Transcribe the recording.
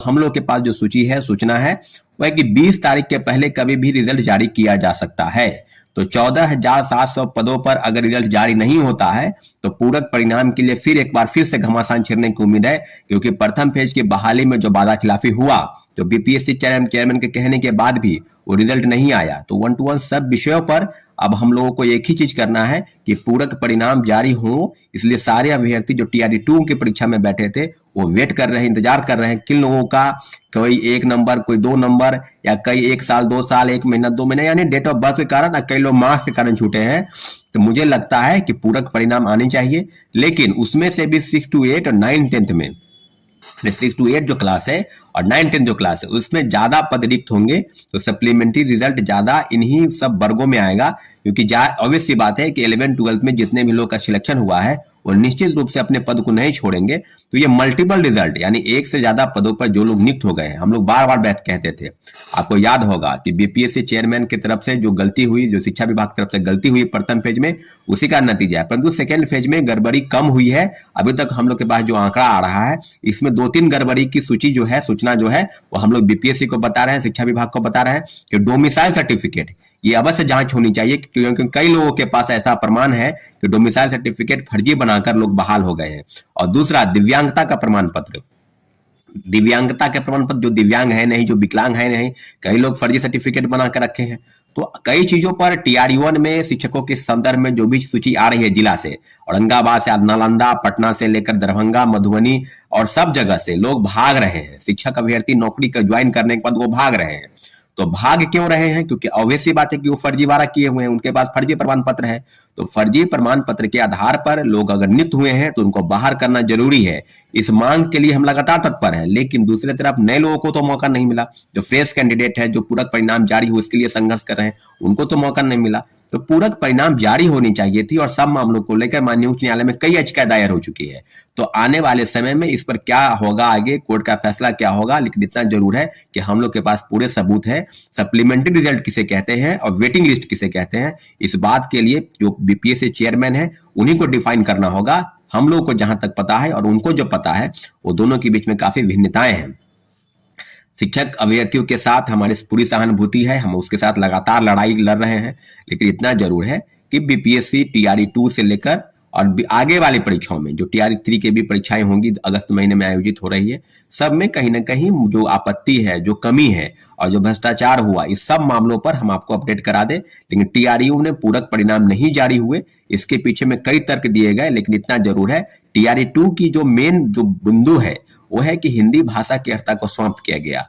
हम लोग के पास जो सूची है, सूचना है, वह है कि 20 तारीख के पहले कभी भी रिजल्ट जारी किया जा सकता है। तो 14,700 पदों पर अगर रिजल्ट जारी नहीं होता है तो पूरक परिणाम के लिए एक बार फिर से घमासान छिड़ने की उम्मीद है, क्योंकि प्रथम फेज की बहाली में जो वादा खिलाफी हुआ, तो बीपीएससी चेयरमैन के कहने के बाद भी वो रिजल्ट नहीं आया। तो 1 to 1 सब विषयों पर अब हम लोगों को एक ही चीज करना है कि पूरक परिणाम जारी हो। इसलिए सारे अभ्यर्थी जो टीआरई 2 की परीक्षा में बैठे थे वो वेट कर रहे हैं, इंतजार कर रहे हैं किन लोगों का कोई 1 नंबर, कोई 2 नंबर, या कई 1 साल 2 साल 1 महीना 2 महीने, यानी डेट ऑफ बर्थ के कारण, कई लोग मार्क्स के कारण छूटे हैं। तो मुझे लगता है कि पूरक परिणाम आने चाहिए, लेकिन उसमें से भी 6 to 8 और 9 10th में 6 to 8 जो क्लास है और 9 10 जो क्लास है उसमें ज्यादा पद रिक्त होंगे, तो सप्लीमेंट्री रिजल्ट ज्यादा इन्हीं सब वर्गों में आएगा। क्योंकि ऑब्वियस सी बात है कि 11 12 में जितने भी लोग का सिलेक्शन हुआ है वो निश्चित रूप से अपने पद को नहीं छोड़ेंगे। तो ये मल्टीपल रिजल्ट, यानी एक से ज्यादा पदों पर जो लोग नियुक्त हो गए हैं, हम लोग बार बार बात कहते थे, आपको याद होगा कि बीपीएससी चेयरमैन की तरफ से जो गलती हुई, जो शिक्षा विभाग की तरफ से गलती हुई प्रथम फेज में, उसी का नतीजा है। परंतु सेकेंड फेज में गड़बड़ी कम हुई है। अभी तक हम लोग के पास जो आंकड़ा आ रहा है, इसमें 2-3 गड़बड़ी की सूची जो है, सूचना जो है, वो हम लोग बीपीएससी को बता रहे हैं, शिक्षा विभाग को बता रहे हैं कि डोमिसाइल सर्टिफिकेट ये अवश्य जांच होनी चाहिए, क्योंकि कई लोगों के पास ऐसा प्रमाण है कि डोमिसाइल सर्टिफिकेट फर्जी बनाकर लोग बहाल हो गए हैं। और दूसरा, दिव्यांगता का प्रमाण पत्र, दिव्यांगता के प्रमाण पत्र, जो दिव्यांग है नहीं, जो विकलांग है नहीं, कई लोग फर्जी सर्टिफिकेट बना कर रखे हैं। तो कई चीजों पर टीआरई 1 में शिक्षकों के संदर्भ में जो भी सूची आ रही है जिला से, औरंगाबाद से, नालंदा, पटना से लेकर दरभंगा, मधुबनी और सब जगह से लोग भाग रहे हैं। शिक्षक अभ्यर्थी नौकरी का ज्वाइन करने के बाद वो भाग रहे हैं। तो भाग क्यों रहे हैं? क्योंकि ऑब्वियस सी बात है कि वो फर्जीवाड़ा किए हुए हैं, उनके पास फर्जी प्रमाण पत्र है। तो फर्जी प्रमाण पत्र के आधार पर लोग अगर नियुक्त हुए हैं तो उनको बाहर करना जरूरी है। इस मांग के लिए हम लगातार तत्पर हैं, लेकिन दूसरी तरफ नए लोगों को तो मौका नहीं मिला। जो फ्रेश कैंडिडेट है, जो पूरक परिणाम जारी हो इसके लिए संघर्ष कर रहे हैं, उनको तो मौका नहीं मिला। तो पूरक परिणाम जारी होनी चाहिए थी, और सब मामलों को लेकर माननीय उच्च न्यायालय में कई याचिका दायर हो चुकी है। तो आने वाले समय में इस पर क्या होगा, आगे कोर्ट का फैसला क्या होगा, लेकिन इतना जरूर है कि हम लोग के पास पूरे सबूत है। सप्लीमेंट्री रिजल्ट किसे कहते हैं और वेटिंग लिस्ट किसे कहते हैं, इस बात के लिए जो बीपीएससी चेयरमैन है उन्हीं को डिफाइन करना होगा। हम लोग को जहां तक पता है और उनको जो पता है, वो दोनों के बीच में काफी भिन्नताएं हैं। शिक्षक अभ्यर्थियों के साथ हमारी पूरी सहानुभूति है, हम उसके साथ लगातार लड़ाई लड़ रहे हैं, लेकिन इतना जरूर है कि बीपीएससी टीआरई 2 से लेकर और आगे वाली परीक्षाओं में, जो टीआरई 3 की भी परीक्षाएं होंगी अगस्त महीने में आयोजित हो रही है, सब में कहीं ना कहीं जो आपत्ति है, जो कमी है और जो भ्रष्टाचार हुआ, इस सब मामलों पर हम आपको अपडेट करा दें। लेकिन टीआरयू ने पूरक परिणाम नहीं जारी हुए, इसके पीछे में कई तर्क दिए गए, लेकिन इतना जरूर है टीआरई 2 की जो मेन जो बिंदु है वो है कि हिंदी भाषा की अर्हता को समाप्त किया गया।